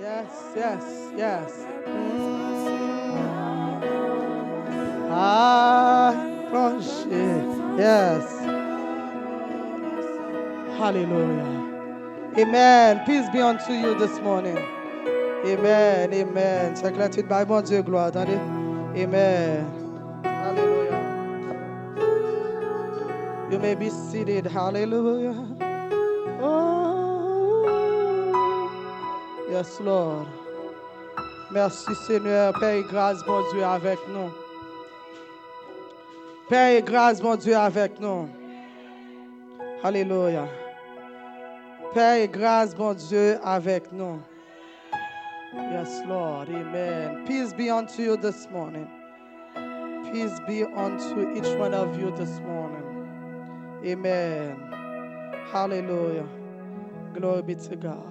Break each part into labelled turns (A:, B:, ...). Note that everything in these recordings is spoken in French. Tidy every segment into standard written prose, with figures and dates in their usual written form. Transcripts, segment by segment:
A: Yes, yes, yes. Approche. Yes. Hallelujah. Amen. Peace be unto you this morning. Amen. Amen. C'est éclaté par mon Dieu, gloire. Attendez. Amen. Hallelujah. You may be seated. Hallelujah. Oh. Yes, Lord. Merci Seigneur. Père et grâce, mon Dieu, avec nous. Père et grâce, mon Dieu, avec nous. Alléluia. Père et grâce, mon Dieu, avec nous. Yes, Lord. Amen. Peace be unto you this morning. Peace be unto each one of you this morning. Amen. Hallelujah. Glory be to God.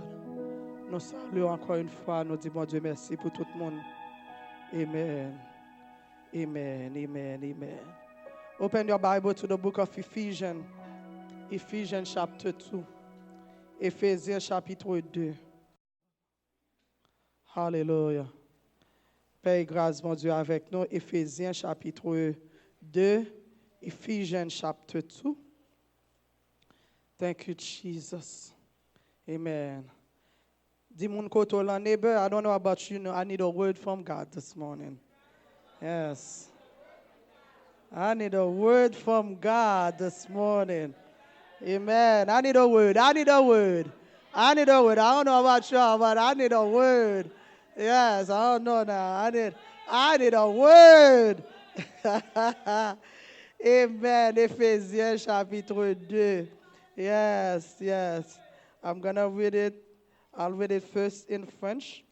A: Nous saluons encore une fois. Nous disons, mon Dieu, merci pour tout le monde. Amen. Amen. Amen. Amen. Open your Bible to the book of Ephesians. Ephesians chapter 2. Éphésiens chapitre 2. Hallelujah. Père et grâce, mon Dieu, avec nous. Éphésiens chapitre 2. Ephesians chapter 2. Thank you, Jesus. Amen. Dimon koto la neighbor, I don't know about you, I need a word from God this morning. Yes. I need a word from God this morning. Amen. I need a word. I need a word. I need a word. I don't know about y'all, but I need a word. Yes, I don't know now. I need a word. Amen. Éphésiens chapitre 2. Yes, yes. I'm going to read it. I'll read it first in French.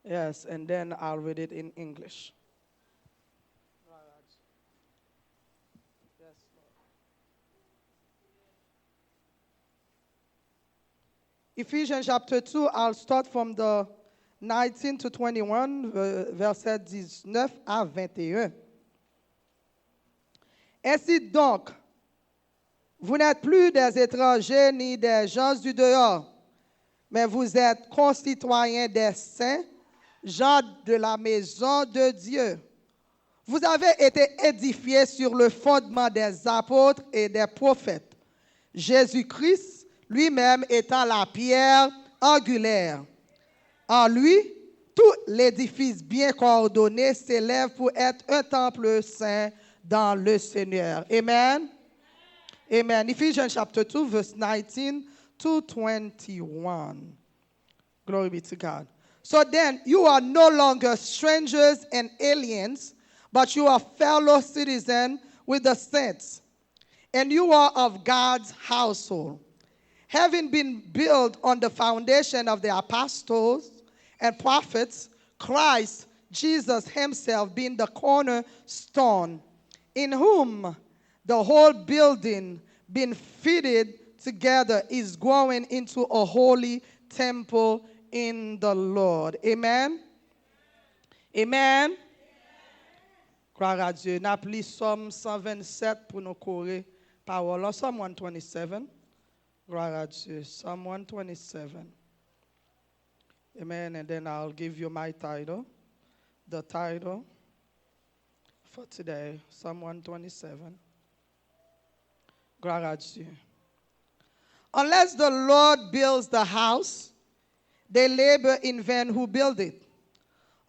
A: Yes, and then I'll read it in English. Ephesians chapter 2, I'll start from the 19 to 21, verset 19 à 21. Ainsi donc, vous n'êtes plus des étrangers ni des gens du dehors, mais vous êtes concitoyens des saints, gens de la maison de Dieu. Vous avez été édifiés sur le fondement des apôtres et des prophètes. Jésus-Christ lui-même étant la pierre angulaire. En lui, tout l'édifice bien coordonné s'élève pour être un temple saint dans le Seigneur. Amen. Amen. Ephesians chapter 2, verse 19 to 21. Glory be to God. So then, you are no longer strangers and aliens, but you are fellow citizens with the saints, and you are of God's household, having been built on the foundation of the apostles and prophets, Christ Jesus himself being the cornerstone, in whom the whole building being fitted together is growing into a holy temple in the Lord. Amen. Amen. Gloire à Dieu. N'appelez Somme 127 pour nous courir parole. Psalm 127. Gloire à Dieu. Psalm 127. Amen. And then I'll give you my title. The title for today. Psalm 127. Gloire à Dieu. Unless the Lord builds the house, they labor in vain who build it.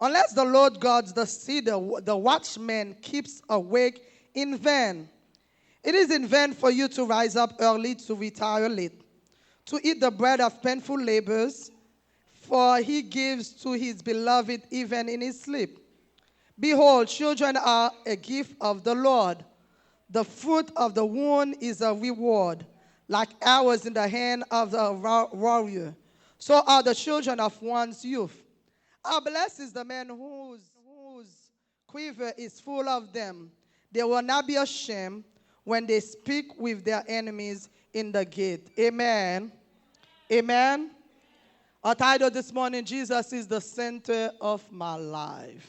A: Unless the Lord guards the city, the watchman keeps awake in vain. It is in vain for you to rise up early, to retire late, to eat the bread of painful labors, for he gives to his beloved even in his sleep. Behold, children are a gift of the Lord. The fruit of the womb is a reward, like arrows in the hand of the warrior. So are the children of one's youth. How blessed is the man whose quiver is full of them. They will not be ashamed when they speak with their enemies in the gate. Amen. Amen. Our title this morning, Jesus is the center of my life.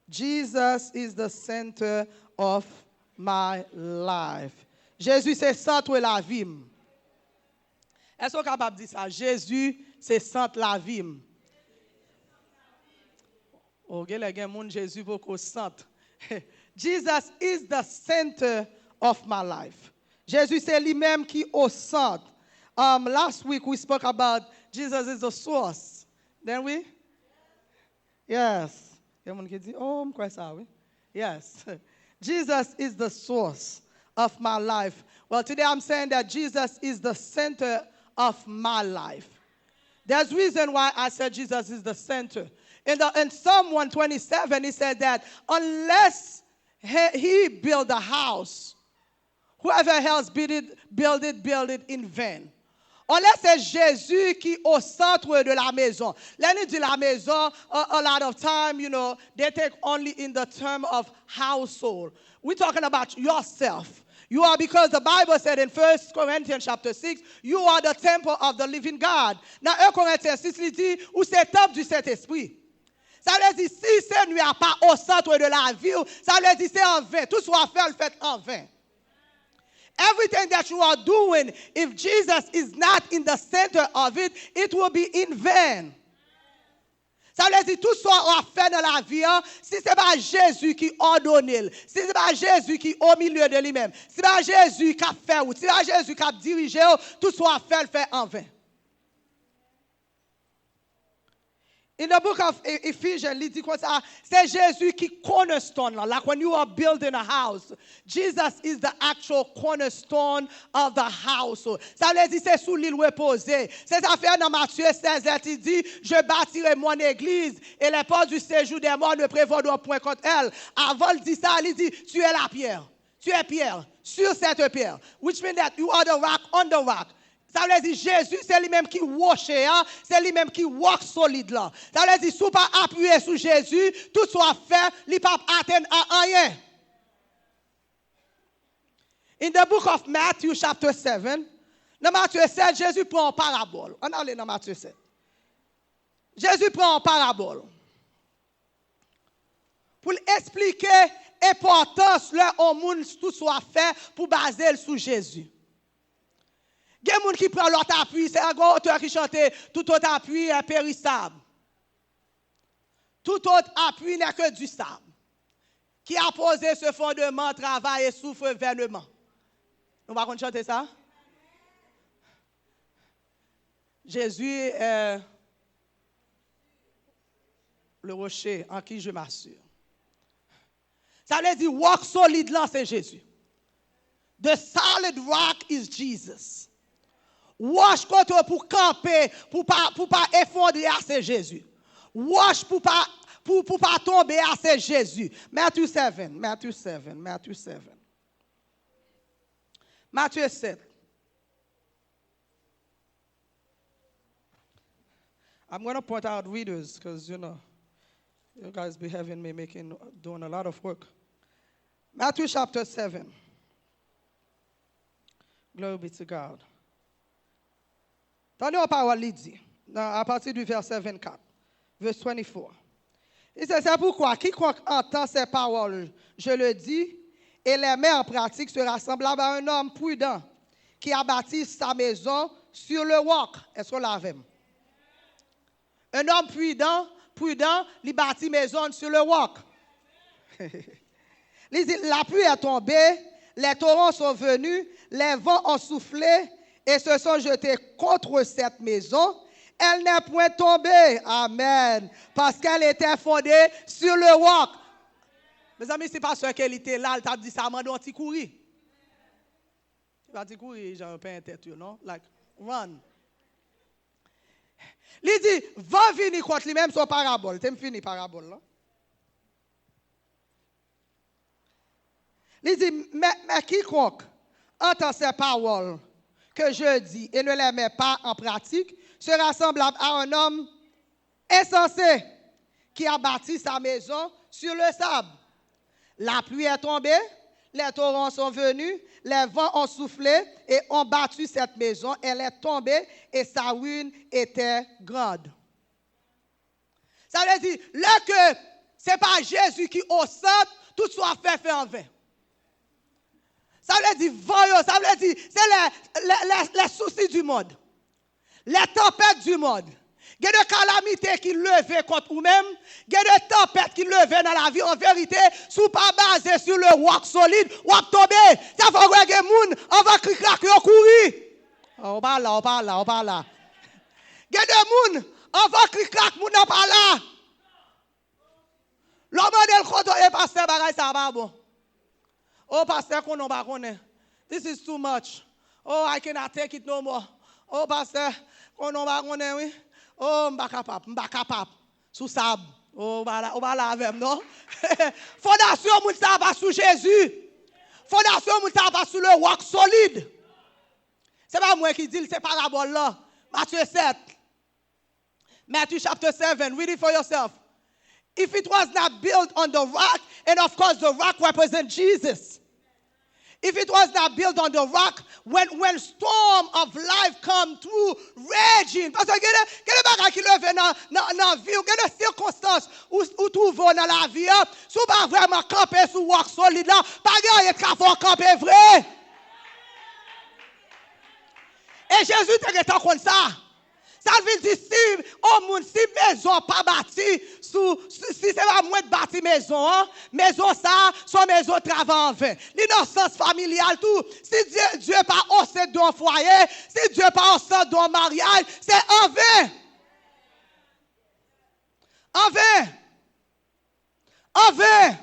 A: Jesus is the center of my life. Jésus, c'est centre la vie. Est-ce qu'on est capable de dire ça? Jésus, c'est sant lavi. Ok, les gens, Jésus, beaucoup sant. Jesus is the center of my life. Jésus, c'est lui-même qui est au centre. Last week, we spoke about Jesus is the source. Then we? Yes. Il y a quelqu'un qui dit, oh, je crois ça, oui. Yes. Jesus is the source of my life. Well, today I'm saying that Jesus is the center of my life. There's reason why I said Jesus is the center. In Psalm 127, he said that unless he build a house, whoever else build it in vain. Unless c'est Jésus qui est au centre de la maison. Let me do la maison, a lot of time, they take only in the term of household. We're talking about yourself. You are, because the Bible said in 1 Corinthians chapter 6, you are the temple of the living God. Dans 1 Corinthiens 6, il dit, ou c'est temple du Saint-Esprit. Ça veut dire, si ce n'est pas au centre de la vie, ça veut dire c'est en vain. Tout soit fait, le fait en vain. Everything that you are doing, if Jesus is not in the center of it, it will be in vain. Ça veut dire tout soit fait dans la vie, si ce n'est pas Jésus qui ordonne, si ce n'est pas Jésus qui est au milieu de lui-même, si ce n'est pas Jésus qui a fait, si ce n'est pas Jésus qui a dirigé, tout soit fait, le fait en vain. In the book of Ephesians, il dit quoi ça? C'est Jésus qui cornerstone. Like when you are building a house, Jesus is the actual cornerstone of the house. Ça veut dire c'est sous l'île reposée. C'est ça fait dans Matthieu 16, il dit, je bâtirai mon église et les portes du séjour des morts ne prévaudront point contre elle. Avant, il dit ça, il dit, tu es la pierre. Tu es pierre sur cette pierre. Which means that you are the rock on the rock. Ça veut dire Jésus, c'est lui-même qui walk, c'est lui-même qui walk solide là. Ça veut dire, si vous pas appuyer sur Jésus, tout soit fait, il ne peut pas atteindre à rien. In the book of Matthew chapter 7, dans Matthieu 7, Jésus prend une parabole. On allait dans Matthieu 7. Jésus prend une parabole pour expliquer l'importance au monde tout soit fait pour baser sur Jésus. Il y a des gens qui prennent l'autre appui, c'est un gros auteur qui chante, tout autre appui est périssable. Tout autre appui n'est que du sable. Qui a posé ce fondement, travaille et souffre vainement. Nous allons chanter ça? Jésus est le rocher en qui je m'assure. Ça veut dire, walk solide là, c'est Jésus. The solid rock is Jesus. Wash contre pour camper, pour pas effondrer, c'est Jésus. Wash pour pas tomber, c'est Jésus. Matthieu 7. Matthieu 7. I'm going to point out readers because, you guys be having me doing a lot of work. Matthew chapter 7. Glory be to God. Tendez aux paroles, il dit, à partir du verset 24, verse 24. Il dit, c'est pourquoi quiconque entend ces paroles, je le dis, et les met en pratique sera semblable à un homme prudent qui a bâti sa maison sur le roc. Est-ce qu'on l'avait? Un homme prudent, il bâtit maison sur le roc. Il dit, la pluie est tombée, les torrents sont venus, les vents ont soufflé et se sont jetés contre cette maison. Elle n'est point tombée, amen, parce qu'elle était fondée sur le roc. Mes amis, c'est pas sûr qu'elle était là, elle t'a dit ça, m'a dit courir. Tu vas dire courir, j'ai un peu un tête, non? Like, run. Il dit, va venir contre lui-même son parabole. Tu me fini parabole, là? Il dit, mais quiconque entend ces paroles que je dis et ne les met pas en pratique sera semblable à un homme insensé qui a bâti sa maison sur le sable. La pluie est tombée, les torrents sont venus, les vents ont soufflé et ont battu cette maison. Elle est tombée et sa ruine était grande. Ça veut dire, là que ce n'est pas Jésus qui est au centre, tout soit fait en vain. Ça veut dire, ça veut dire, c'est les soucis du monde. Les tempêtes du monde. Il y a des calamités qui lèvent contre vous-même. Il y a des tempêtes qui lèvent dans la vie. En vérité, si vous pas basé sur le roc solide, vous allez tomber. Ça va voir des gens, on va crier, on courir. On parle là, on parle là, on parle là. Il y a des gens, on va crier, on parle là. L'homme de l'autre, pasteur, bagaille, ça va bon. Oh, pasteur, qu'on n'a pas connaît. This is too much. Oh, I cannot take it no more. Oh, pasteur, qu'on n'a pas connaît, oui. Oh, je ne suis pas capable. Sous sable. Oh, on va la avec, non? Fondation, moun sa pas sous Jésus. Fondation, moun sa pas sous le roc solide. Ce n'est pas moi qui dis, c'est parabole là. Matthieu 7. Matthew chapter 7. Read it for yourself. If it was not built on the rock, and of course the rock represents Jesus. If it was not built on the rock, when storm of life come through raging, parce que il y a des bagages qui lèvent dans la vie, il y a des circonstances où trouve dans la vie, si vous pas vraiment camper sur rock solide là, pas gagner de faut camper vrai. Et Jésus était comme ça. Ça veut dire si maison pas bâtie, si c'est pas moins de bâtir maison, maison ça, son maison travaille en vain. L'innocence familiale, tout. Si Dieu pas ossé dans foyer, si Dieu pas ossé dans mariage, c'est en vain. En vain. En vain.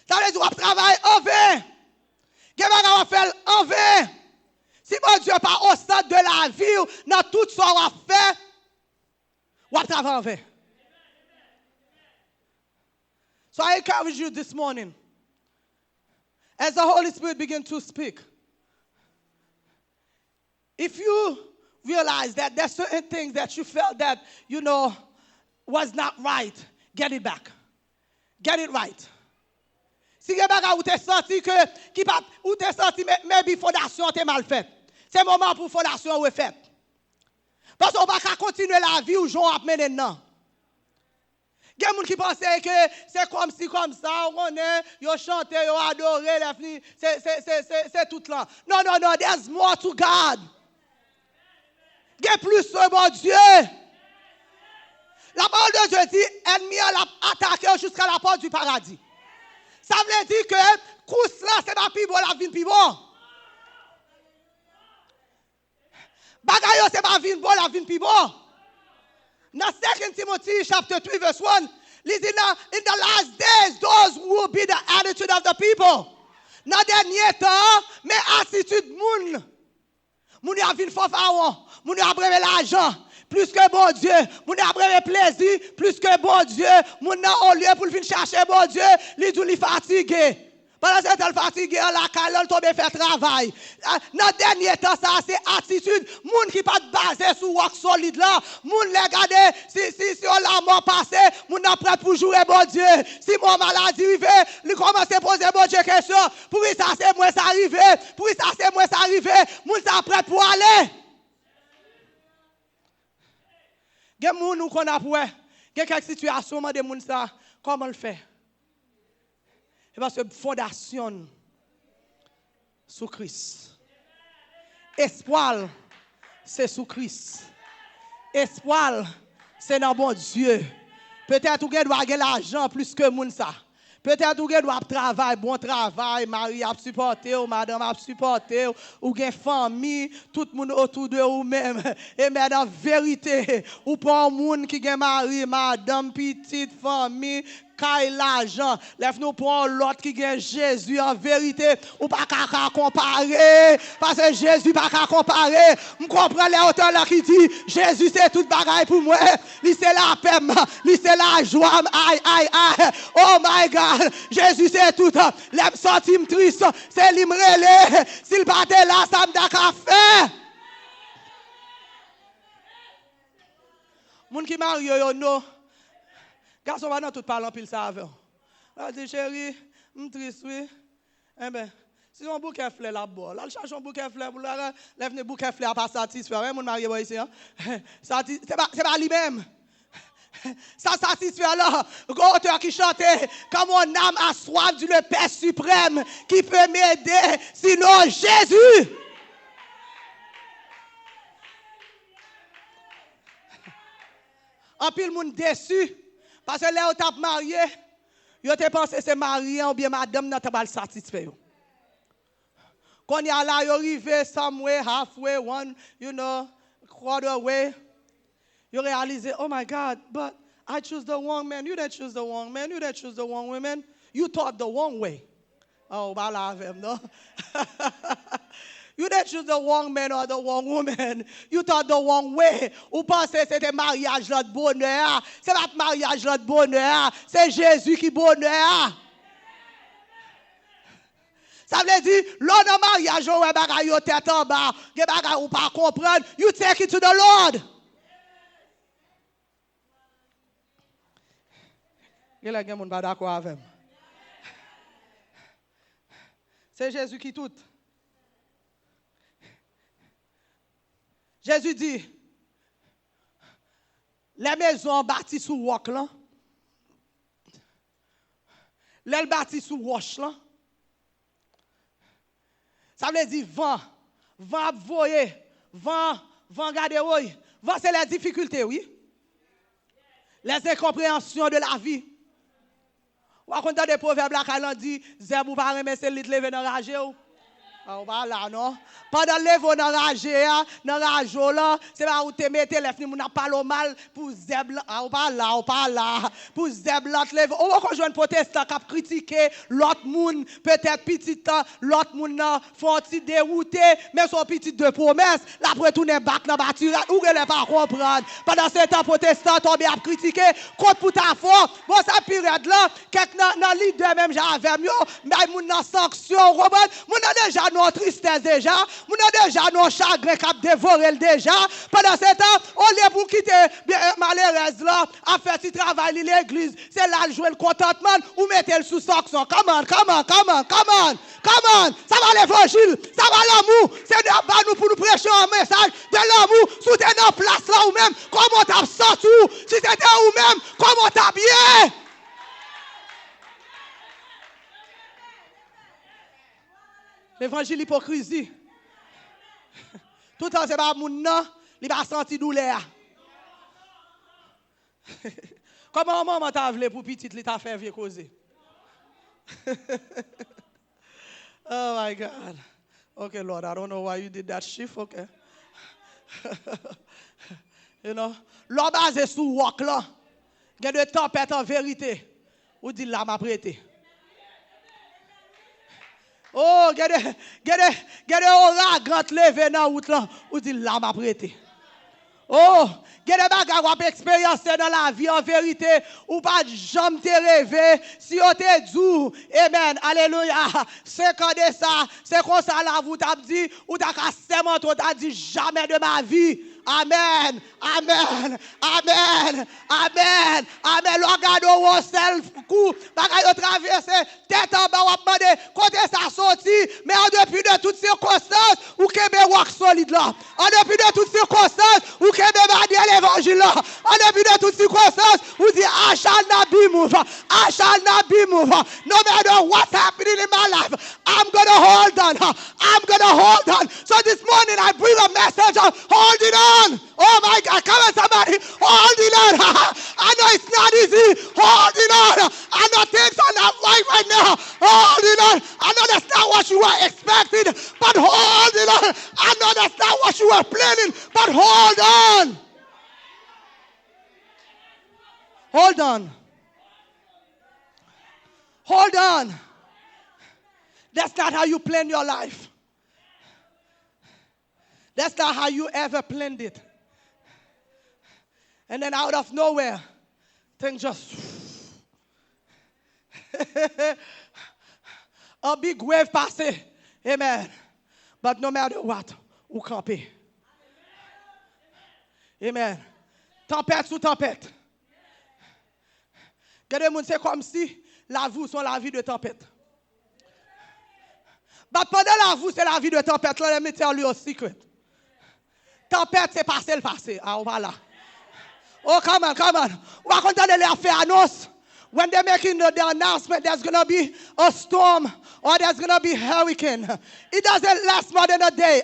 A: Ça veut dire qu'on travaille en vain. Qu'est-ce qu'on fait en vain? Si mon Dieu pas au stade de la vie, dans tout ce qu'on a fait, on va travailler en vain. So I encourage you this morning, as the Holy Spirit begins to speak, if you realize that there's certain things that you felt that, was not right, get it back. Get it right. Si vous avez senti que maybe fondation est mal faite, c'est le moment pour fondation refaite. Parce qu'on ne va pas continuer la vie où Jean a mené maintenant. Il y a des gens qui pensaient que c'est comme ci, comme ça, on est, ils chantent, ils adorent, c'est tout là. Non, there's more to God. Il y a plus de bon Dieu. La parole de Dieu dit, ennemi a attaqué jusqu'à la porte du paradis. Ça veut dire que course là, c'est pas plus bon, la vie plus bon. Bagayo, c'est pas vie bon, la vie plus bon. Dans 2 Timothy chapter 3 verse 1, il dit in the last days, those will be the attitude of the people. Dans le dernier temps, mais attitude moun a vu fort pharaon, moun a brûlé l'argent. Plus que bon Dieu, moun a brûlé plaisir, plus que bon Dieu, moun a au lieu pour venir chercher bon Dieu, li dou li fatigué. Pendant que tu es fatigué, la calole tombe faire travail. Dans le dernier temps, ça c'est attitude. Moun qui pas basé sur rock solide là, moun les regarder si on la mort passé, moun n'a prêt pour jouer bon Dieu. Si mon maladie arrive, il commence à poser bon Dieu question. Pour ça c'est moi ça arrivé, pour ça c'est moi ça arrivé, moun ça prêt pour aller. Il y a des gens qui ont quelques situations de moun ça, comment le fait? Parce que fondation sous Christ. Espoir, c'est sous Christ. Espoir, c'est dans bon Dieu. Peut-être que vous doit avoir l'argent plus que moun ça. Peut-être que vous doit travailler, bon travail, mari a supporté, ou madame a supporté, ou une famille, tout le monde autour de vous-même. Et mais dans vérité, ou pas un monde qui a mari, madame, petite famille, caille l'argent. Lève-nous pour l'autre qui a Jésus en vérité, ou pas qu'à comparer, parce que Jésus pas qu'à comparer. Je comprends les auteurs là qui dit Jésus c'est tout bagaille pour moi. Lui c'est la paix, lui c'est la joie. Aïe. Oh my God, Jésus c'est tout. Les sentiments tristes, c'est l'imrelé. S'il battait là, ça me da café. Moun qui marie yo non. Garçon va dans tout parlant pile ça avec. Elle dit chérie, je suis triste oui. Eh ben, si on bouquet fleur là bas, là cherche un bouquet fleur pour là, lève un bouquet fleur pas satisfait. Mon mari boy ici hein. C'est pas lui-même. Ça satisfait là, l'auteur qui chantait comme mon âme a soif du le Père suprême qui peut m'aider sinon Jésus. En pile monde déçu parce que là où t'as marié, yo te pensé c'est marié ou bien madame n'a pas satisfait. Quand y a là yo arrivé somewhere halfway one, quarter way, you realize, oh my God, but I choose the wrong man. You didn't choose the wrong man. You didn't choose the wrong woman. You thought the wrong way. Oh, I love him, no? You didn't choose the wrong man or the wrong woman. You thought the wrong way. Ou pensez que c'était mariage là de bonheur. C'est pas mariage là de bonheur. C'est Jésus qui bonheur. Ça veut dire, l'on a mariage, on a bagay yo tête en bas. Gen bagay ou pas comprendre. You take it to the Lord. Il y a des gens qui sont d'accord avec moi. C'est Jésus qui tout. Jésus dit, les maisons bâties sous roc là, les bâties sous roche là, ça veut dire vent voyer, vent garder oui. Vent c'est les difficultés, oui. Les incompréhensions de la vie. Ou à compte des proverbes là qu'on dit, zèbre ou pas remettre c'est lit lever dans rage ou. Ah bah là non. Pendant lever dans rage là, c'est pas où te mettre les fini n'a pas le mal pour zèbre ah pas là pour zèbre là lever. On va joindre protestant qui critiquer l'autre monde peut-être petit temps l'autre monde font petit dérouté mais son petit de promesse la retourner back dans voiture ou elle pas comprendre. Pendant ce temps protestant tombe à critiquer contre pour ta foi. Bon ça période là quelques dans leader même j'avais mieux mais moun dans sanction Robert moun déjà nos tristesse déjà moun déjà nos chagrin qui dévorer déjà pendant ce temps on lieu pour quitter malheureuse là à faire petit travail l'église c'est là jouer le contentement ou mettre le sous sanction come on ça va l'évangile ça va l'amour c'est de nous pour nous prêcher un message de l'amour soutenir en place là ou même comment t'as senti si c'était ou même comment t'as bien. L'évangile hypocrisie. Tout le temps, c'est pas mon nom, il va sentir douleur. Comment maman t'a voulu pour petite, il t'a fait vieux causer? Oh my God. Okay, Lord, I don't know why you did that shift, okay. L'homme basé sous rock là, il y a de tempête en vérité. Ou dit là m'a prêté. Oh, gade ora grand levé dans route là, ou dit là m'a prêté. Oh, gade bagay ou expérience dans la vie en vérité, ou pas jamais te rêver si on te dit amen, alléluia. C'est quand de ça, c'est comme ça là vous t'a dit ou t'as cassé mon t'a dit jamais de ma vie. Amen. Regarde au self coup, bagay traverser tête en bas ou demander côté ça sorti, mais en dépit de toutes circonstances, ou kebe rock solide là. En dépit de toutes circonstances, ou kebe badier l'évangile là. En dépit de toutes circonstances, ou dit I shall not be moved. No matter what's happening in my life, I'm gonna hold on. So this morning I bring a message of holding on. Oh my God, come on somebody, holding on. I know it's not easy, holding on. I know things are not right now, holding on. I know that's not what you were expecting, but holding on. I know that's not what you were planning, but hold on. Hold on. That's not how you plan your life. That's not how you ever planned it. And then out of nowhere, things just... a big wave passé. Amen. But no matter what, ou camper. Amen. Tempête sous tempête. Regardez, c'est comme si la vie sont la vie de tempête. But pendant la vie, c'est la vie de tempête. Let me tell you a secret. Tempête, c'est passé le passé. Ah, voilà. Oh, come on. On va continuer les faire annonce. When they're making the announcement, there's going to be a storm or there's going to be hurricane. It doesn't last more than a day.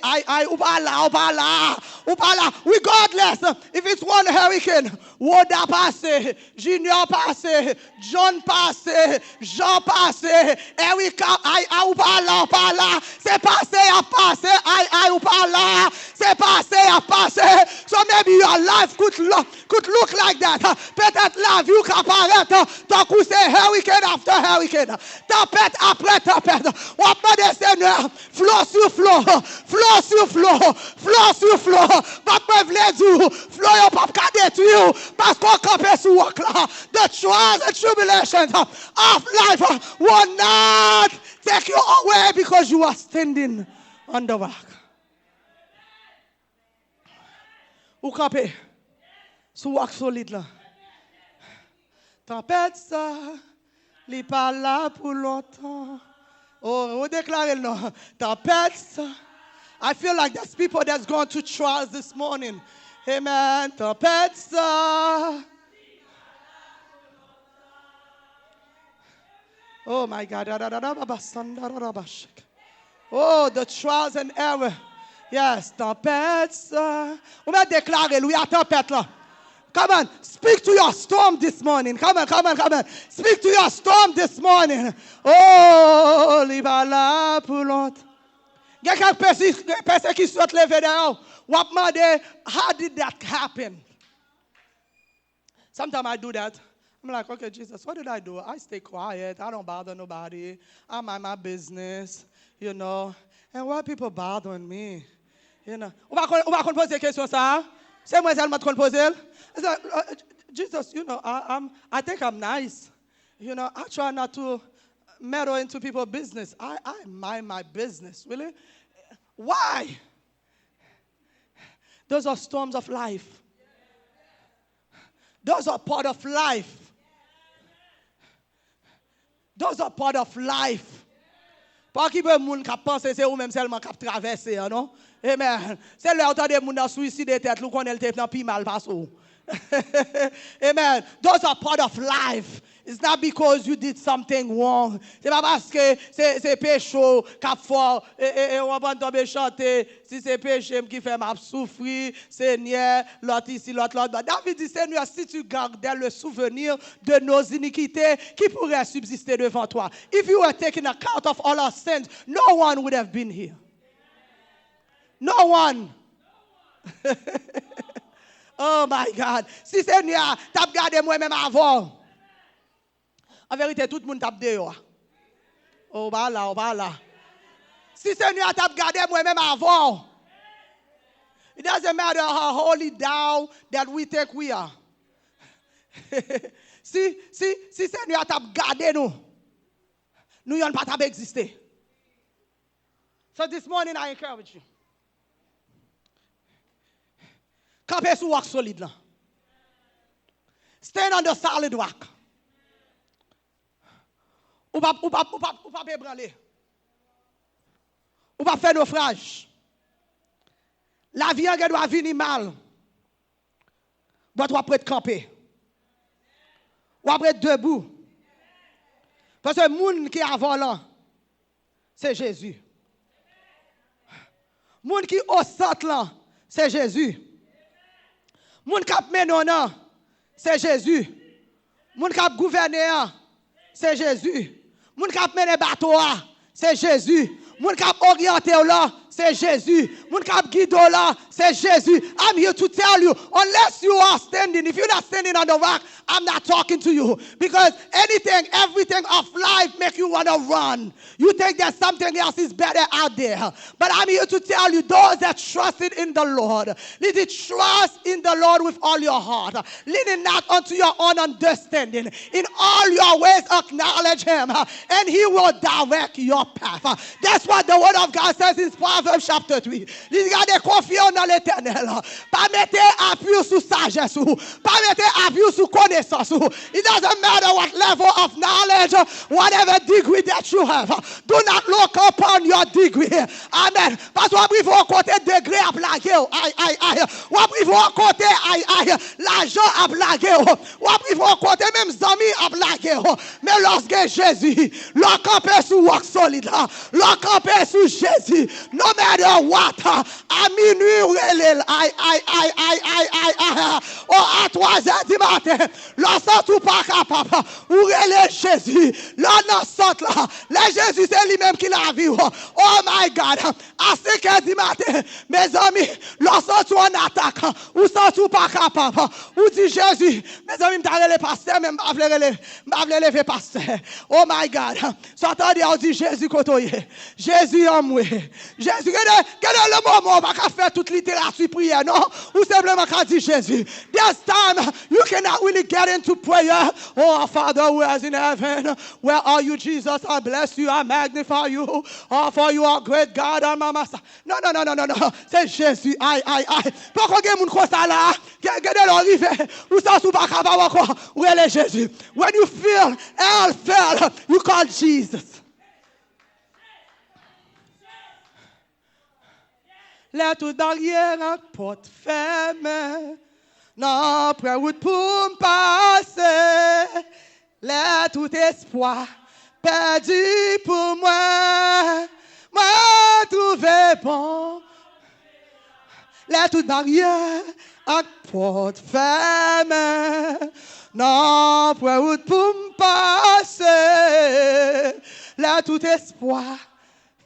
A: Regardless, if it's one hurricane, Hurricane, Woda passé, Junior passé, John passé, Jean passé, Erika, aïe, ou pas là, c'est passé, à passer, aïe, ou pas là, c'est passé, à passer. So maybe your life could look like that. Peut-être la vie qui apparaît, tant que c'est hurricane after hurricane, tempête après tempête. On va demander Seigneur, flot sur flot, flot sur flot, flot sur flot. Pas me dire, flot yon pas qu'à détruire, parce qu'on campe sur rock là. The trials and tribulations of life will not take you away because you are standing on the rock. Ou camper sur rock solide là. Tempête ça, li pas là pour longtemps. Oh, on déclare le nom. Tempête ça. I feel like there's people that's going to trials this morning. Amen. Tempête ça. Oh my God. Oh, the trials and error. Yes, tempête ça. On va déclarer, lui, à tempête là. Come on, speak to your storm this morning. Come on. Speak to your storm this morning. Oh, li va là pour longtemps. Il y a quelques personnes qui sont levées dehors. How did that happen? Sometimes I do that. I'm like, okay, Jesus, what did I do? I stay quiet. I don't bother nobody. I mind my business, you know. And why people bothering me? You know. On va poser une question ça. C'est moi seulement qui poser. Jesus, you know, I think I'm nice. You know, I try not to meddle into people's business. I mind my business, really. Why? Those are storms of life. Those are part of life. Those are part of life. Pas qui veut moun qui pense c'est ou même seulement qui traverser, non? Amen. C'est là où t'as des moun dans suicide tête, nous connaît le tête dans pi mal passe. Amen. Those are part of life. It's not because you did something wrong. C'est pas parce que c'est péché qu'a fort et on va tomber chanter si c'est péché qui fait m'a souffrir, Seigneur, l'autre ici, l'autre là. David dit Seigneur, si tu gardais le souvenir de nos iniquités, qui pourrait subsister devant toi? If you were taking account of all our sins, no one would have been here. No one. Oh my God. Si Seigneur, t'as gardé moi-même avant. En vérité, tout le monde tape dehors. Oh, bah là. Si Seigneur t'a gardé moi-même avant, it doesn't matter how holy down that we think we are. si Seigneur t'a gardé nous n'avons pas t'a existé. So this morning I encourage you. Campez sur rock solide là. Stand on the solid rock. Ou pas ébranler. Ou pas faire naufrage. La vie doit venir mal. Doit être prêt camper. Ou après debout. Parce que le monde qui est avant là, c'est Jésus. Le monde qui est au centre là, c'est Jésus. Le monde qui a mené là, c'est Jésus. Le monde qui a gouverné, c'est Jésus. Le monde qui a mené bateau, c'est Jésus. Le monde qui a orienté là, c'est Jésus. Le monde qui a guidé là, c'est Jésus. I'm here to tell you, unless you are standing, if you're not standing on the rock, I'm not talking to you. Because everything of life make you want to run. You think that something else is better out there. But I'm here to tell you, those that trusted in the Lord, let it trust in the Lord with all your heart. Leaning not unto your own understanding. In all your ways acknowledge Him, and He will direct your path. That's what the Word of God says in Proverbs chapter 3. Il y a des confiants dans l'Éternel. Pas mettre appui sur sagesse, pas mettre appui sur connaissance. connaissance. It doesn't matter what level of knowledge, whatever degree that you have. Do not look upon your degree. Amen. Parce que il faut côté degré à blaguer. Aïe. Il faut côté l'argent à blaguer. Il faut côté même amis à blaguer. Mais lorsque Jésus, leur campé sous roc solide, leur campé sous Jésus, no matter what, à minuit, à 3 heures du matin, l'ensemble tout pas capable, ou relève Jésus, l'ensemble là, le Jésus c'est lui-même qui l'a vu. Oh my God, à 5 heures du matin, mes amis, l'ensemble tout en attaque, ou sans tout pas capable, ou dit Jésus, mes amis, m't'a relé pasteur, même m'avle lever pasteur. Oh my God, s'entendez, on dit Jésus côtoyé, Jésus en moi, Jésus, quel est le moment où on va faire toute littérature prière, non? Ou simplement quand dit Jésus. There's time you cannot really get into prayer. Oh, our Father who is in heaven, where are you, Jesus? I bless you, I magnify you. Oh, for you are great God and my master. No. C'est Jésus, aïe. Pourquoi que moun ça là? Regardez l'arrivée. Ou ça sous pas capable encore. Où est Jésus? When you feel hell fell, you call Jesus. Les toutes barrières à porte fermée. Non, près route pour me passer. Les tout espoir perdu pour moi. Moi, trouvé bon. Les toutes barrières à porte fermée. Non, près route pour me passer. Les tout espoir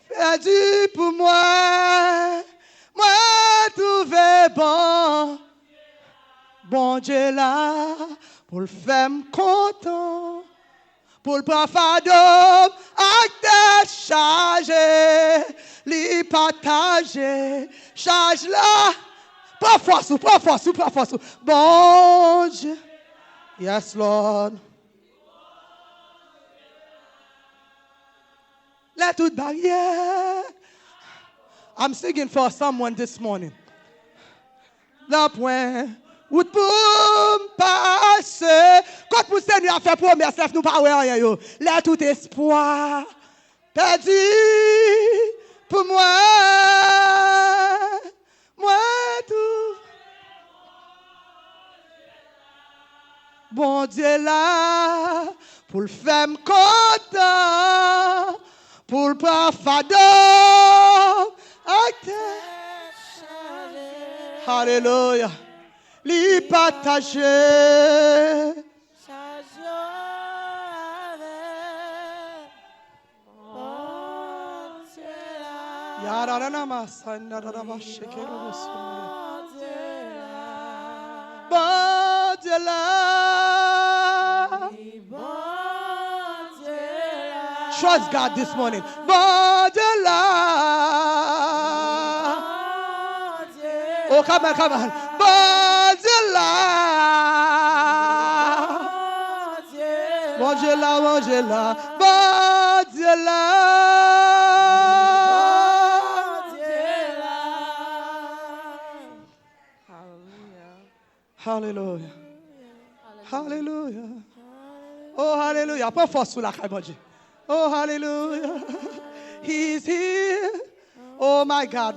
A: perdu pour moi. Moi, trouvé bon. Bon Dieu là, pour le faire content, pour le pas fardeau, acte chargé, li partager, charge là, pas force. Bon Dieu, yes Lord. Let toute barrière. I'm singing for someone this morning. La point. Ou pour passer. Quand vous Seigneur a fait promesse, nous pas rien yo. Là tout espoir perdu pour moi. Moi tout. Bon Dieu là pour le faire content, pour le pas fardeau. Hallelujah. Li partager. Yarana masana raba shekero bosune. Bon Dieu là. Trust God this morning. Bon Dieu là. Oh, come on. Bon Dieu là. Bon Dieu là. Bon Dieu là. Hallelujah. Oh, hallelujah. Pas force sous la caille, bon Dieu. Oh, hallelujah. He's here. Oh, my God.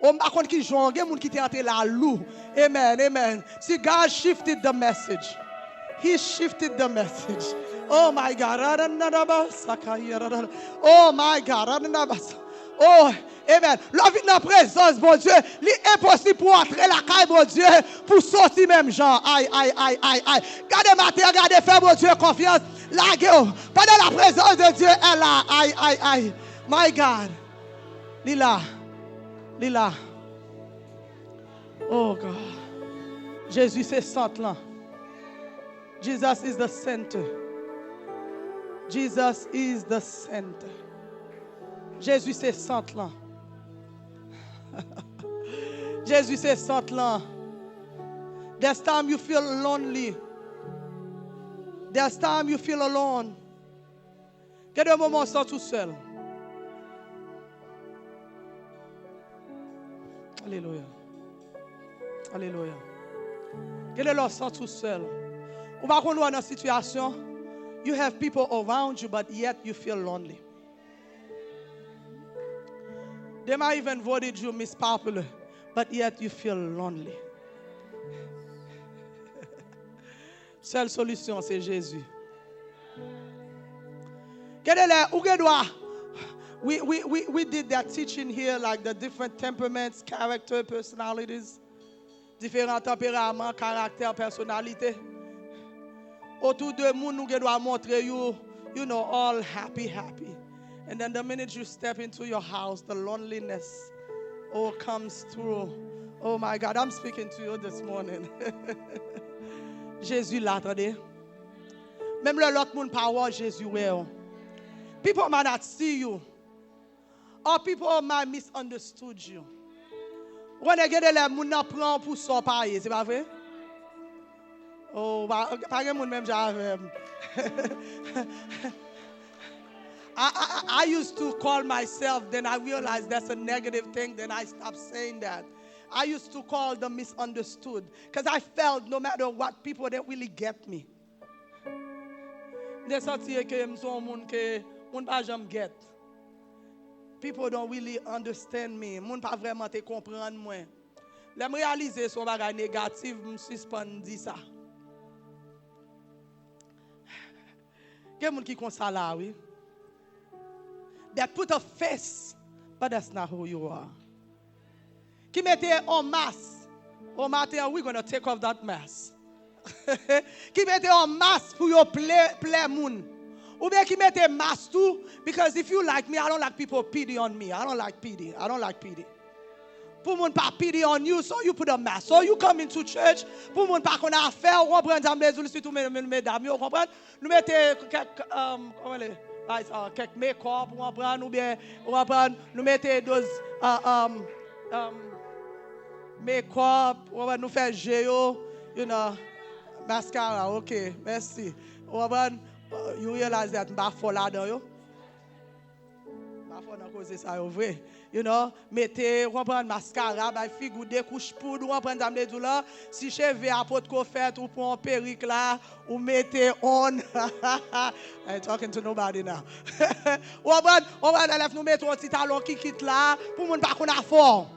A: Oh, ma kon ki jonge, moun ki te ate la lou. Amen. See, God shifted the message. He shifted the message. Oh, my God. Oh, my God. Oh, amen. La vie de la présence, bon Dieu, l'impossible pour entrer la caille, bon Dieu, pour sortir même gens. Aïe. Gardez matin, gardez faire, bon Dieu, confiance. La gueule. Pendant la présence de Dieu, elle là. Aïe. My God. Lila. Oh God. Jésus c'est centre là. Jesus is the center. Jésus c'est centre là. Jésus c'est centre là. There's time you feel lonely. There's time you feel alone. Quel est moment sans tout seul. Alléluia. Quel est leur sens tout seul? Ou pas qu'on est dans une situation, you have people around you, but yet you feel lonely. They might even voted you Miss Popular, but yet you feel lonely. Seule solution, c'est Jésus. We did that teaching here, like the different temperaments, character, personalities, différents tempéraments, caractères, personnalités. Autour de nous, nous devons montrer you know, all happy. And then the minute you step into your house, the loneliness comes through. Oh my God, I'm speaking to you this morning. Jésus l'attendait. Même l'autre monde pas voir Jésus. People might not see you. Or people might misunderstood you. When they get les moun nan prend pour son paye, c'est pas vrai? Oh, pas gen moun même j'avais. I used to call myself, then I realized that's a negative thing, then I stopped saying that. I used to call them misunderstood because I felt no matter what, people didn't really get me. They senti que m'son moun que moun pa jam get. People don't really understand me. Moun pa vraiment te comprendre moi. Lè m réaliser son bagay négatif, m suspend di ça. Gen moun ki kon sa la, oui. That put a face, but that's not who you are. Qui mette en masse. Au matin, we're going to take off that mask. Qui mette en masse pour your play moun. Ou bien qui mette mask too, because if you like me, I don't like people pity on me. I don't like pity. Pour moun pa pity on you, so you put a mask. So you come into church, pour moun pa kon a affaire, ou comprendre d'amblez ou surtout mesdames, ou comprendre, nous mette quelques make-up, ou comprendre, ou bien, ou comprendre, nous mette those make-up, ou nous faire géo, you know, mascara, okay, merci. Ou comprendre, you realize that m'a fall là-dedans, yo. M'a fall dans cause ça, yo, vrai. You know, mettez, comprendre mascara, by figure des couches poudre, comprendre ça me dit là, si cheveux à pot ko fait ou pour un perruque là, ou mettez on. I'm talking to nobody now. On va nous mettre un petit talon qui quitte là, pour moun pa kon a fort.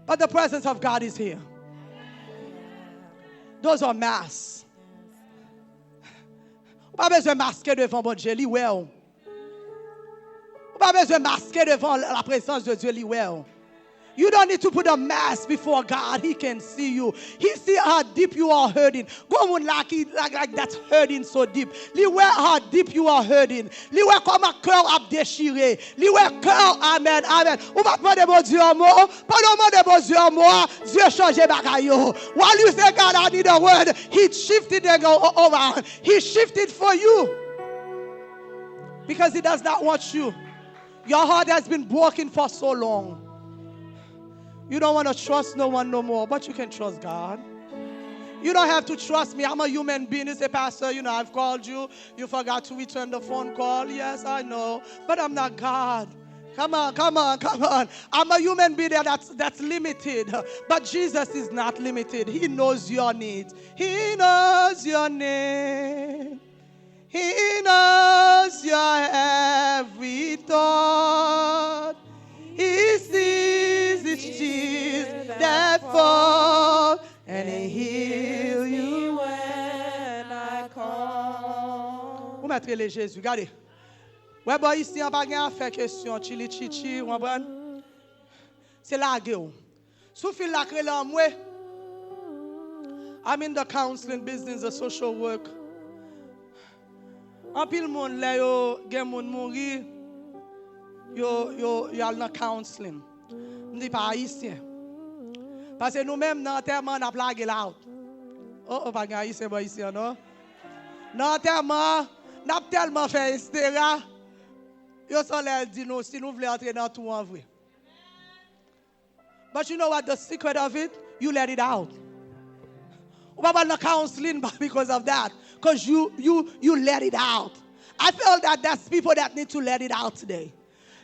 A: But the presence of God is here. Those are masks. Ou pas besoin masquer devant bon Dieu, li well. Pas besoin de masquer devant la présence de Dieu. You don't need to put a mask before God. He can see you. He see how deep you are hurting. Go on like that's hurting so deep. Li where how deep you are hurting. Li where comme un cœur a déchiré. Li where cœur, amen. Ou pas demander bon Dieu un mot. Pas demander bon Dieu un mot. Dieu change bagayo. While you say God, I need a word, He shifted and go around. He shifted for you. Because He does not want you. Your heart has been broken for so long. You don't want to trust no one no more, but you can trust God. You don't have to trust me. I'm a human being. You say, Pastor, you know, I've called you. You forgot to return the phone call. Yes, I know. But I'm not God. Come on. I'm a human being that's limited. But Jesus is not limited. He knows your needs. He knows your name. He knows your every thought. He sees each tear that falls, and He heals you when I call. Vous mettrez les Jésus, regardez. Ouais, bon, ici, on va pas faire question, chili chichi, on va c'est la gueule. Sous fil la crée là, moi, I'm in the counseling business, the social work. En pile monde là yo gen moun mouri yo al dans counseling. M'di pas haïtien. Parce que nous même dans enterrement n'a plagué là. Oh pas haïtien pas ici non. Dans enterrement n'a tellement fait hystéria. Yo sont là dit nous si nous voulons entrer dans tout en vrai. But you know what the secret of it? You let it out. Ou pas dans counseling because of that. Because you let it out. I feel that that's people that need to let it out today.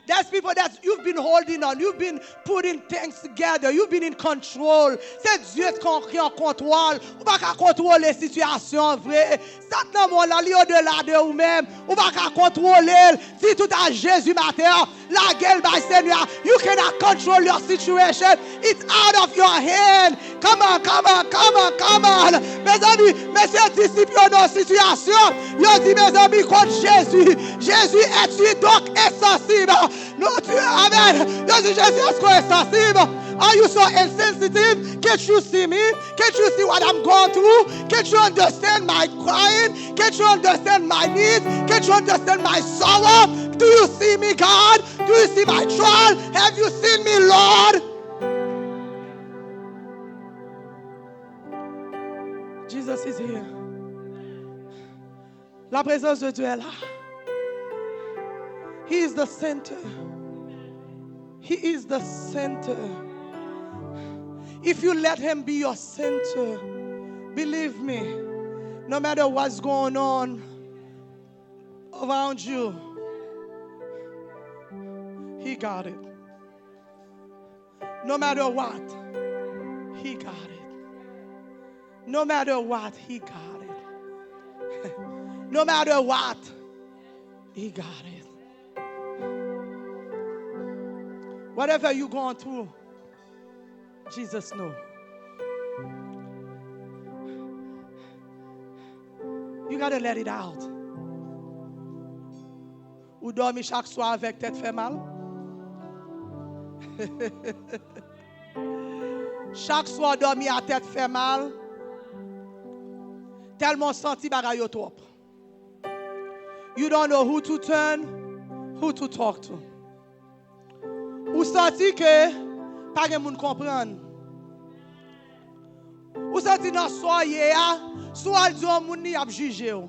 A: There's people that you've been holding on. You've been putting things together. You've been in control. C'est Dieu qui est en contrôle. Ou pas qu'à contrôler les situations vraies. Satan, mon là, au-delà de vous-même. Ou pas qu'à contrôler. Si tout à Jésus matin, la gueule by Seigneur, you cannot control your situation. It's out of your hand. Come on, come on, come on, come on. Mes amis, messieurs disciples dans la situation. Yo dit, mes amis, contre Jésus. Jésus est-tu donc insensible? Non, tu amen. Yo dit, Jésus est-ce insensible? Are you so insensitive? Can't you see me? Can't you see what I'm going through? Can't you understand my crying? Can't you understand my needs? Can't you understand my sorrow? Do you see me, God? Do you see my trial? Have you seen me, Lord? Jesus is here. La présence de Dieu est là. He is the center. He is the center. If you let him be your center, believe me, no matter what's going on around you, he got it. No matter what, he got it. No matter what, he got it. No matter what, he got it. Whatever you're going through, Jesus knows. You gotta let it out. Ou dormi chaque soir avec tête fait mal? Chaque soir dormi à tête fait mal. Tellement senti bagay yo trop. You don't know who to turn, who to talk to. Ou senti que pas gen moun comprendre. Ou senti nan soye a, soit di yon moun ni ap juge ou.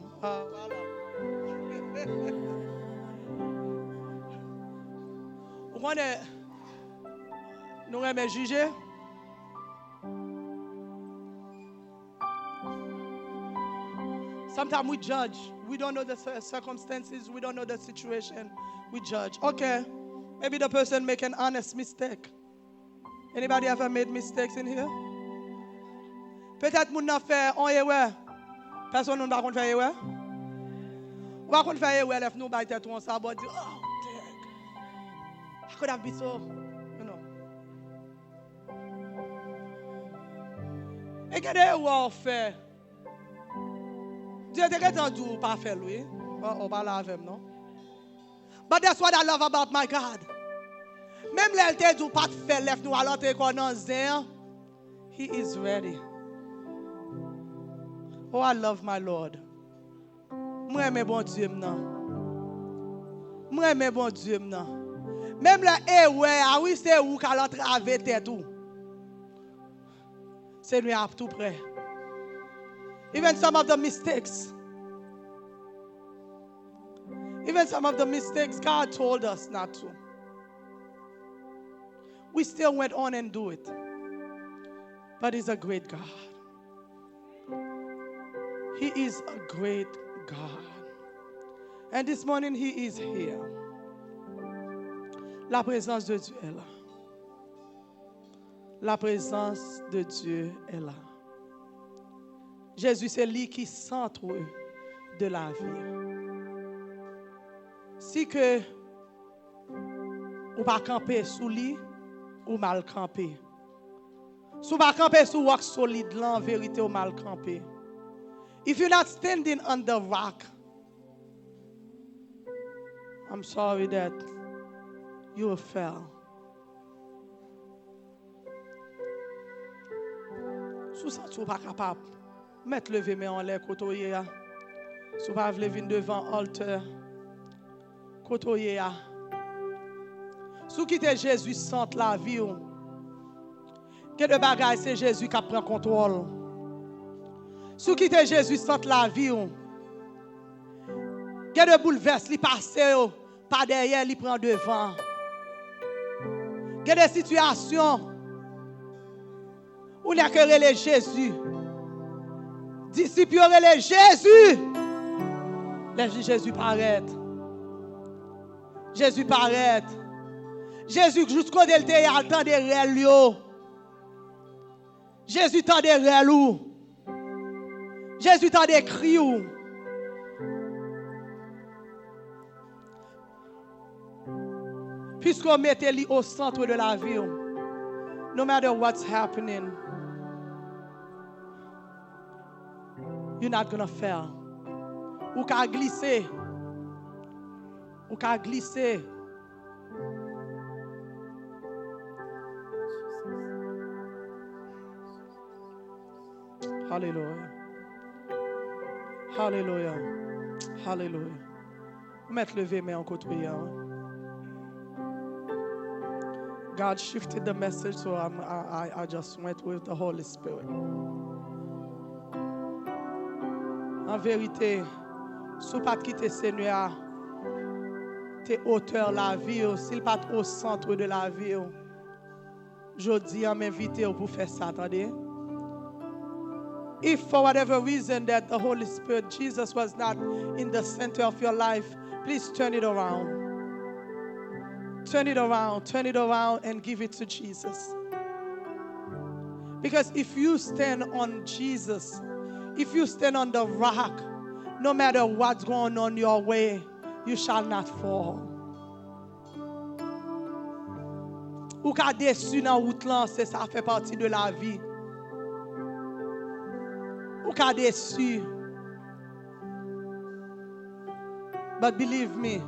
A: Ou konnen nou reme juge? Sometimes we judge. We don't know the circumstances. We don't know the situation. We judge. Okay, maybe the person make an honest mistake. Anybody ever made mistakes in here? Peut-être moun nan fait on erreur. Personne nou pa kon fait erreur. Ou pa kon fait erreur lef nou bay tête on sa body. Oh, dang. I could have been so, you know. Et que des erreurs fait. Dieu te entendu ou pas fait lui. On parle avec non. But that's what I love about my God. Même l'elle te dit pas faire left nous alors te connais there. He is ready. Oh, I love my Lord. Moi aime bon Dieu maintenant. Moi aime bon Dieu maintenant. Même la ouais, ah oui c'est où qu'à l'entraver tête tout. C'est lui à tout près. Even some of the mistakes. Even some of the mistakes God told us not to. We still went on and do it. But he's a great God. He is a great God. And this morning he is here. La présence de Dieu est là. La présence de Dieu est là. Jésus, c'est lui qui est centre de la vie. Si que ou pas camper sous lui, ou mal camper. Si ou pas camper sous rock solide, là, en vérité, ou mal camper. If you're not standing on the rock, I'm sorry that you will fail. Si vous n'êtes pas capable, mettre lever mais en l'air côtoyer a. Si vous pas lever devant altar côtoyer a. Si vous quittez Jésus sant lavi ou. Que de bagaille c'est Jésus qui prend contrôle. Si vous quittez Jésus sant lavi ou. Que de bouleverse li passe pas derrière li prend devant. Que des situations où n'a que relé Jésus. Disciples relé Jésus. Laisse Jésus paraître. Jésus paraître. Jésus, jusqu'au délte, il a le temps de réel. Jésus, temps de réel. Jésus, temps de cri. Puisqu'on mette lui au centre de la vie, no matter what's happening, you're not gonna fail. Ou qu'à glisser. Ou qu'à glisser. Hallelujah. Hallelujah. Hallelujah. Mettez lever main en côté. God shifted the message, so I just went with the Holy Spirit. En vérité, si pas quitter Seigneur, t'es auteur la vie, s'il pas au centre de la vie, je dis à m'inviter pour faire ça, attendez. If for whatever reason that the Holy Spirit, Jesus was not in the center of your life, please turn it around. Turn it around and give it to Jesus. Because if you stand on Jesus, if you stand on the rock, no matter what's going on your way, you shall not fall. Ou ka déçu dans route là, ça fait partie de la vie. Ou ka déçu. But believe me,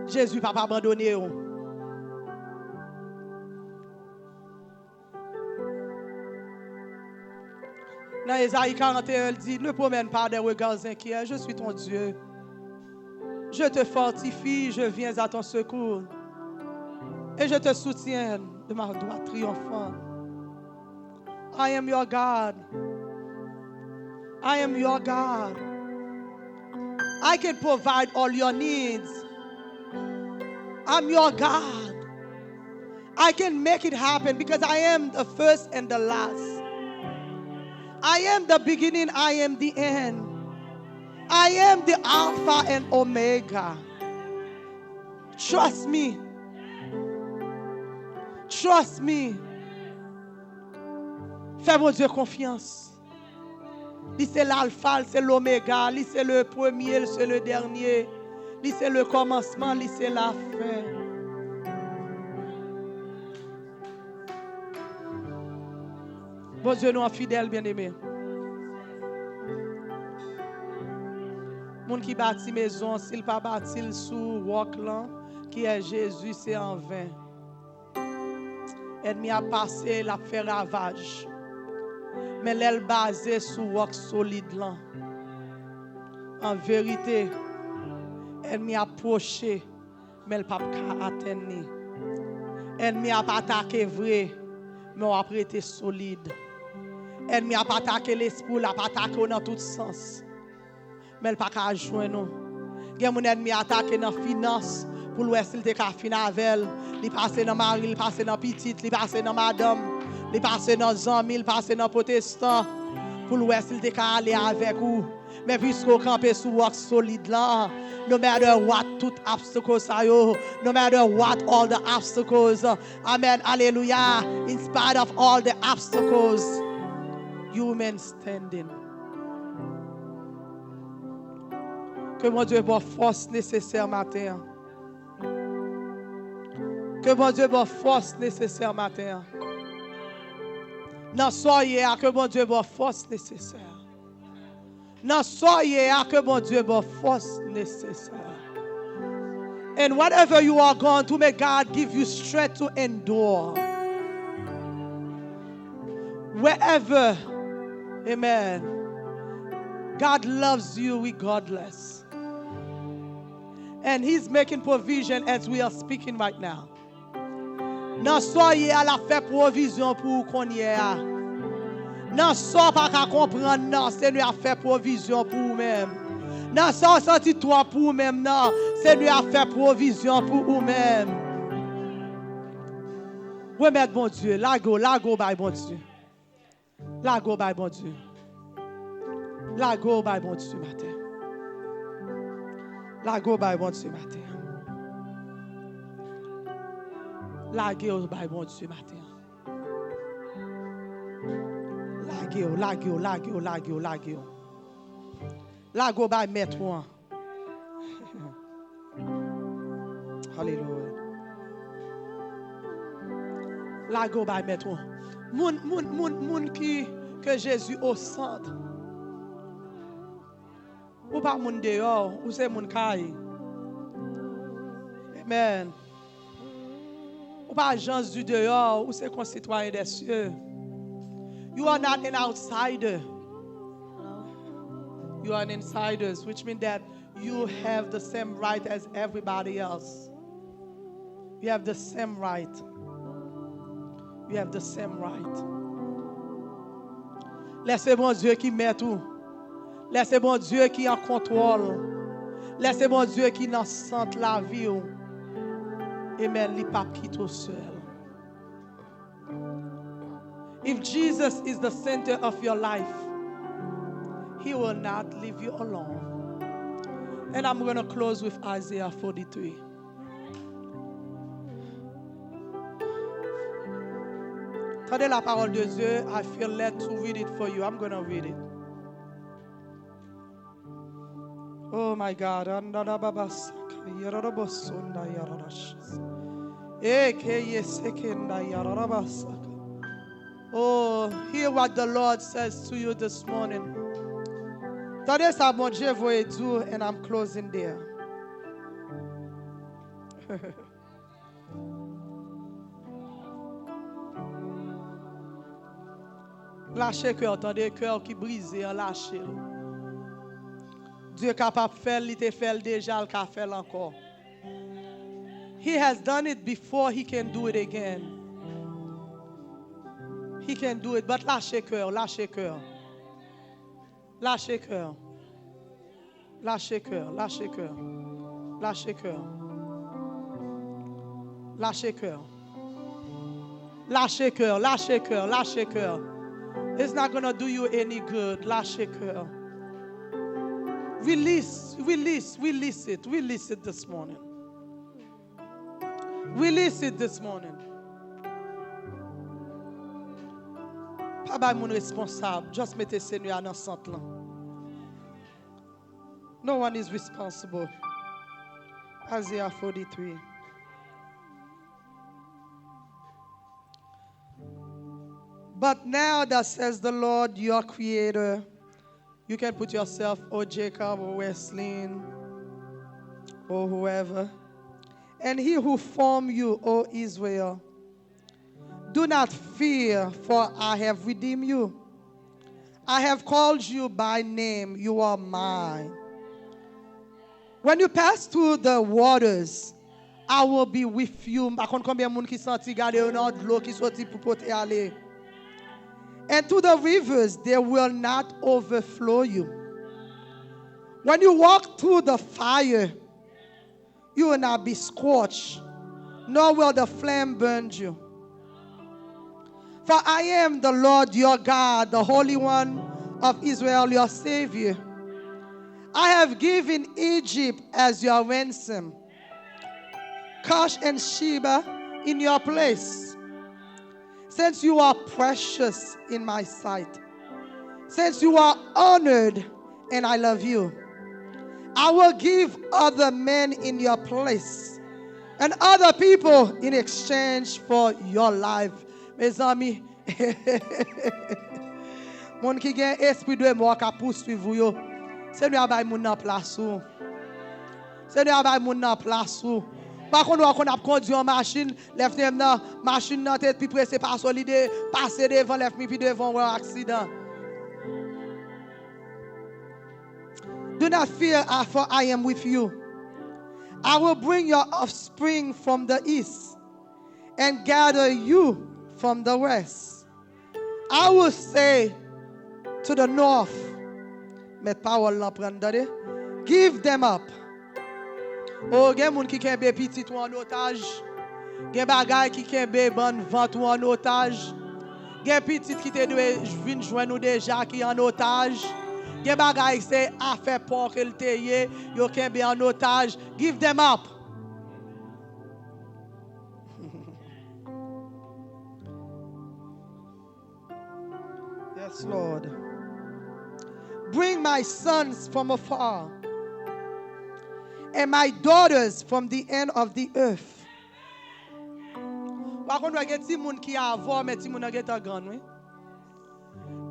A: Jésus va pas abandonner. Dans Ésaïe 41, il dit, ne promène pas des regards inquiets, je suis ton Dieu. Je te fortifie, je viens à ton secours. Et je te soutiens de ma droite triomphante. I am your God. I am your God. I can provide all your needs. I'm your God. I can make it happen because I am the first and the last. I am the beginning, I am the end. I am the Alpha and Omega. Trust me. Trust me. Fais mon Dieu confiance. Lui c'est l'alpha, c'est l'oméga, lui c'est le premier, c'est le dernier. Lui c'est le commencement, lui c'est la fin. Bon Dieu nous en fidèle bien-aimé. Moun qui bâtit maison, s'il pas bâti sous roc là, qui est Jésus, c'est en vain. Ennemi a passé, la fait ravage. Mais l'aile basée sur roc solide là. En vérité, ennemi a approché, mais il pas atteindre. Ennemi a pas attaqué vrai, mais on a prêté solide. Ennemi a pas attaqué l'esprit, a pas attaqué dans tout sens. Mais il pas qu'à joindre nous. Gen mon ennemi attaqué dans finance pour l'ouest il te ka fin avec, il passé dans mari, il passé dans petite, il passé dans madame, il passé dans amis, il passé dans protestant pour l'ouest il te ka aller avec ou. Mais puisqu'on campe sur rock solide là, no matter what tout obstacles are yo, no matter what all the obstacles, amen, hallelujah, in spite of all the obstacles, you remain standing. Que mon Dieu ait force nécessaire matin. Que mon Dieu ait force nécessaire matin. Non, soyez à que mon Dieu ait force nécessaire. Non, soyez à que mon Dieu ait force nécessaire. And whatever you are going to, may God give you strength to endure. Wherever, amen, God loves you regardless. And He's making provision as we are speaking right now. Non, soyez à la fait provision pour qu'on y ait. Non, soyez pas qu'à comprendre, non, Seigneur a fait provision pour vous-même. Non, soyez senti toi pour vous-même, non, Seigneur a fait provision pour vous-même. Remettre bon Dieu, la go, by bon Dieu. La go, by bon Dieu. La go, by bon Dieu matin. La go, by bon Dieu matin. Laguez au bail bon Dieu matin. Laguez au, laguez au, laguez au, laguez au, laguez au. Laguez au bail mettre. Alléluia. Laguez au bail mettre. Moun qui que Jésus au centre. Ou pas moun dehors, ou c'est moun caille. Amen. Ou pas agence du dehors, ou c'est concitoyen des cieux. You are not an outsider. You are an insider, which means that you have the same right as everybody else. You have the same right. You have the same right. Laissez bon Dieu qui met tout. Laissez bon Dieu qui en contrôle. Laissez bon Dieu qui dans sant lavi. Amen. Li pas qui tout seul. If Jesus is the center of your life, He will not leave you alone. And I'm going to close with Isaiah 43. Tendez la parole de Dieu. I feel led to read it for you. I'm going to read it. Oh my God. Oh, hear what the Lord says to you this morning. Tendez ça, mon Dieu, voyez Dieu, and I'm closing there. Lâchez cœur, attendez, cœur qui brise, lâchez. Dieu est capable de faire, il te fait déjà, il peut faire encore. He has done it before, he can do it again. He can do it, but lâchez cœur, lâchez cœur. Lâchez cœur. Lâchez cœur, lâchez cœur. Lâchez cœur. Lâchez cœur. Lâchez cœur, lâchez cœur, lâchez cœur. It's not going to do you any good. Lâchez cœur. Release it this morning. Release it this morning. Pas by mon responsable. Just mettez Seigneur dans sant là. No one is responsible. Isaiah 43. But now that says the Lord, your creator, you can put yourself, or Jacob, or Wesline, or whoever. And he who formed you, O Israel, do not fear, for I have redeemed you. I have called you by name, you are mine. When you pass through the waters, I will be with you. Par contre, combien de monde qui senti garder dans l'eau qui sorti pour porter aller. And to the rivers, they will not overflow you. When you walk through the fire, you will not be scorched, nor will the flame burn you. For I am the Lord your God, the Holy One of Israel, your Savior. I have given Egypt as your ransom, Cush and Sheba in your place. Since you are precious in my sight, since you are honored and I love you, I will give other men in your place and other people in exchange for your life. Mes amis, mon qui gen esprit de mort ka poursuivre yo. Seigneur bay moun nan place ou. Seigneur bay moun nan place ou. Par contre, on a conduit en machine, lève nan machine nan tête puis pressé par solide, passer devant lève puis devant un accident. Do not fear, for I am with you. I will bring your offspring from the east and gather you from the west. I will say to the north, met parole là prendre, give them up. Oh, gen moun ki kembe petit ou en otage. Gen bagay ki kembe ban vent ou en otage. Gen petit ki te dwe vin joindre nous déjà qui en otage. Gen bagay c'est affaire pour que te ye, yo kembe en otage. Give them up. Yes, Lord. Bring my sons from afar and my daughters from the end of the earth. Par contre, il y a des gens qui avant, mais des gens qui sont grands, oui.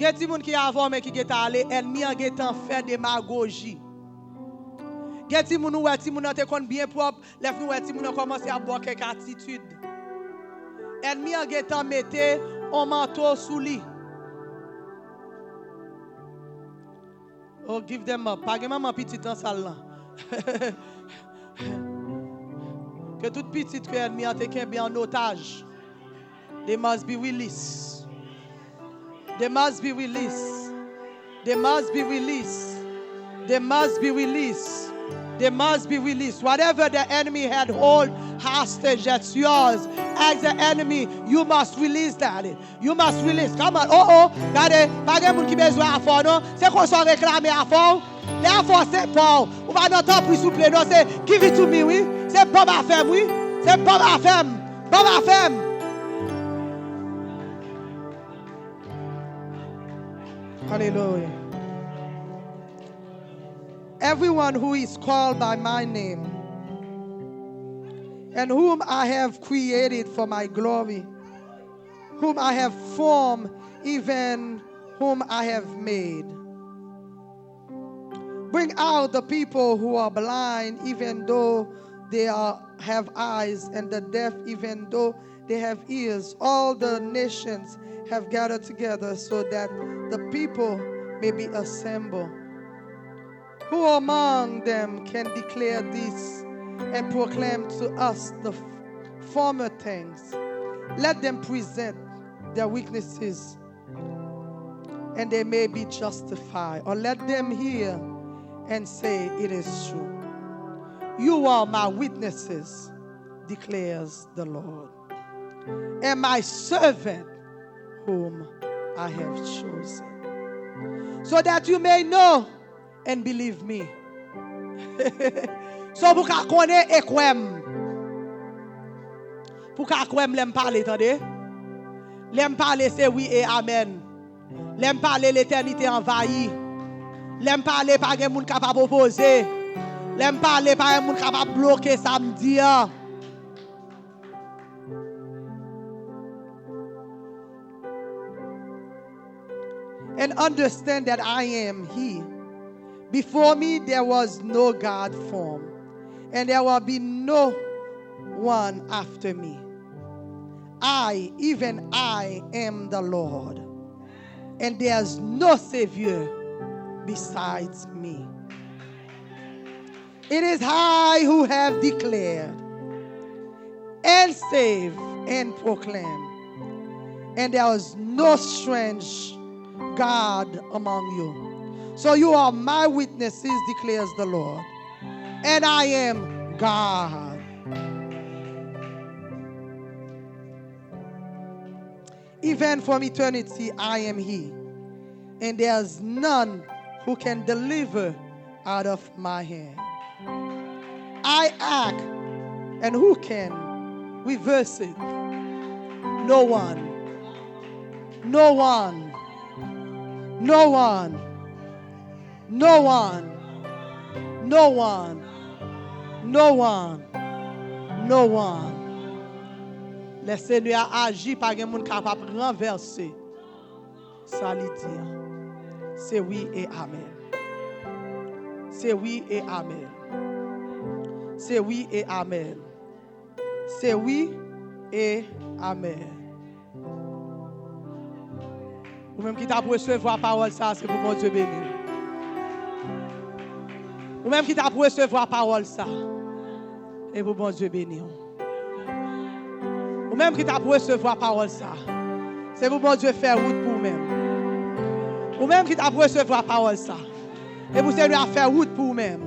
A: Il y a des gens qui avant, mais qui sont allés, ennemis en fait démagogie. Il y a des gens qui sont bien propres, les gens qui ont commencé à boire quelques attitudes. Ennemis en mettait un manteau sous lui. Oh, give them up. Pas maman petite en salle là. Que toute petite que ennemi a été bien en otage. They must be released. They must be released. They must be released. They must be released. They must be released. Whatever the enemy had hold hostage, that's yours. As the enemy, you must release that. You must release. Come on. Oh, regardez, pas de monde qui besoin à fond, non? C'est qu'on soit réclamé à fond. Les affaires, c'est pas. On va notre temps plus souple, non? C'est give it to me, oui? C'est pas ma femme, oui? C'est pas ma femme. Pas ma femme. Hallelujah. Everyone who is called by my name and whom I have created for my glory, whom I have formed, even whom I have made. Bring out the people who are blind, even though they have eyes, and the deaf, even though they have ears. All the nations have gathered together so that the people may be assembled. Who among them can declare this and proclaim to us the former things? Let them present their weaknesses, and they may be justified. Or let them hear and say, it is true. You are my witnesses, declares the Lord, and my servant whom I have chosen, so that you may know and believe me. So pour qu'à connaître et quoi, pour qu'à quoi l'aime parler, attendez, l'aime parler c'est oui et amen. L'aime parler l'éternité envahie. L'aime parler pas de monde capable opposer. L'aime parler pas de monde capable bloquer samedi. And understand that I am He. Before me there was no God formed, and there will be no one after me. I, even I, am the Lord, and there's no Savior besides me. It is I who have declared and saved and proclaimed, and there is no strange God among you. So you are my witnesses, declares the Lord, and I am God. Even from eternity I am He, and there's none who can deliver out of my hand. I act, and who can reverse it? No one. No one. No one. No one. No one. No one. No one. Le Seigneur agit par un monde capable de renverser. Ça lui dit. C'est oui et amen. C'est oui et amen. C'est oui et amen. C'est oui et amen. Ou même qui t'a pour recevoir la parole, ça, c'est pour mon Dieu béni. Ou même qui t'a pour recevoir la parole, ça, et pour mon Dieu béni. Ou même qui t'a pour recevoir la parole, ça, c'est pour mon Dieu faire route pour vous-même. Ou même qui t'a pour recevoir la parole, ça, et pour Seigneur à faire route pour vous-même.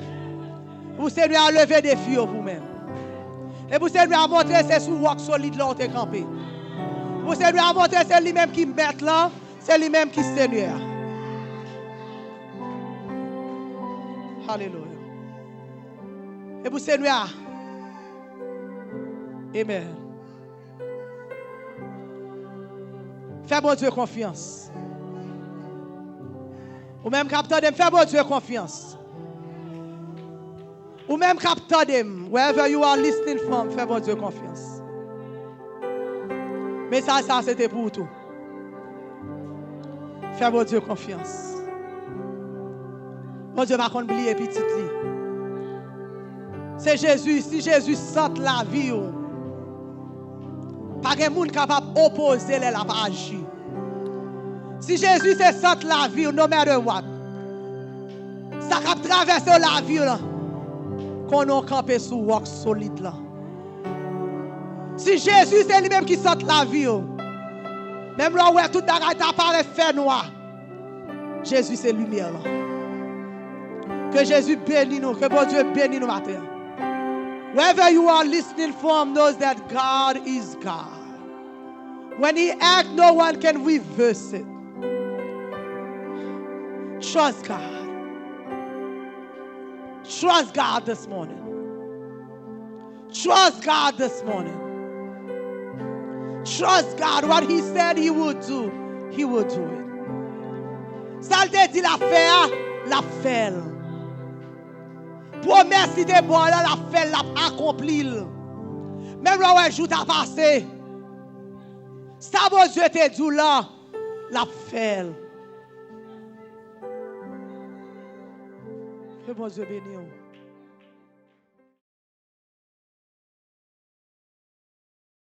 A: Pour Seigneur à lever des filles pour vous-même. Et pour Seigneur à montrer c'est sous roc solide là où tu es campé. Pour Seigneur à montrer c'est lui-même qui met là, c'est lui-même qui Seigneur. Alléluia. Et pour Seigneur, amen. Fais mon Dieu confiance. Ou même capteur de fais bon Dieu confiance. Ou même capteur de wherever you are listening from, fais bon Dieu confiance. Mais ça c'était pour tout. Fais bon Dieu confiance. Bon Dieu va qu'on oublier petit li. C'est Jésus, si Jésus sant la vie, pas de monde capable d'opposer les la pas agir. Si Jésus c'est sant la vie, no matter what, ça cap traverser la vie là, qu'on a campé sous roc solide là. Si Jésus c'est lui-même qui sant la vie, même là où tout bagaille t'apparaît fait noir, Jésus c'est lumière là. Que Jésus bénisse nous, que bon Dieu bénisse nous matin. Wherever you are listening from, knows that God is God. When He acts, no one can reverse it. Trust God. Trust God this morning. Trust God this morning. Trust God. What He said He would do, He will do it. Ça te dit la faire, la fait. Promesse si t'es bon là, la fait, la accompli. Même là où elle joue ta passé. Ça bon Dieu te dit là, la fait. Que bon Dieu bénisse.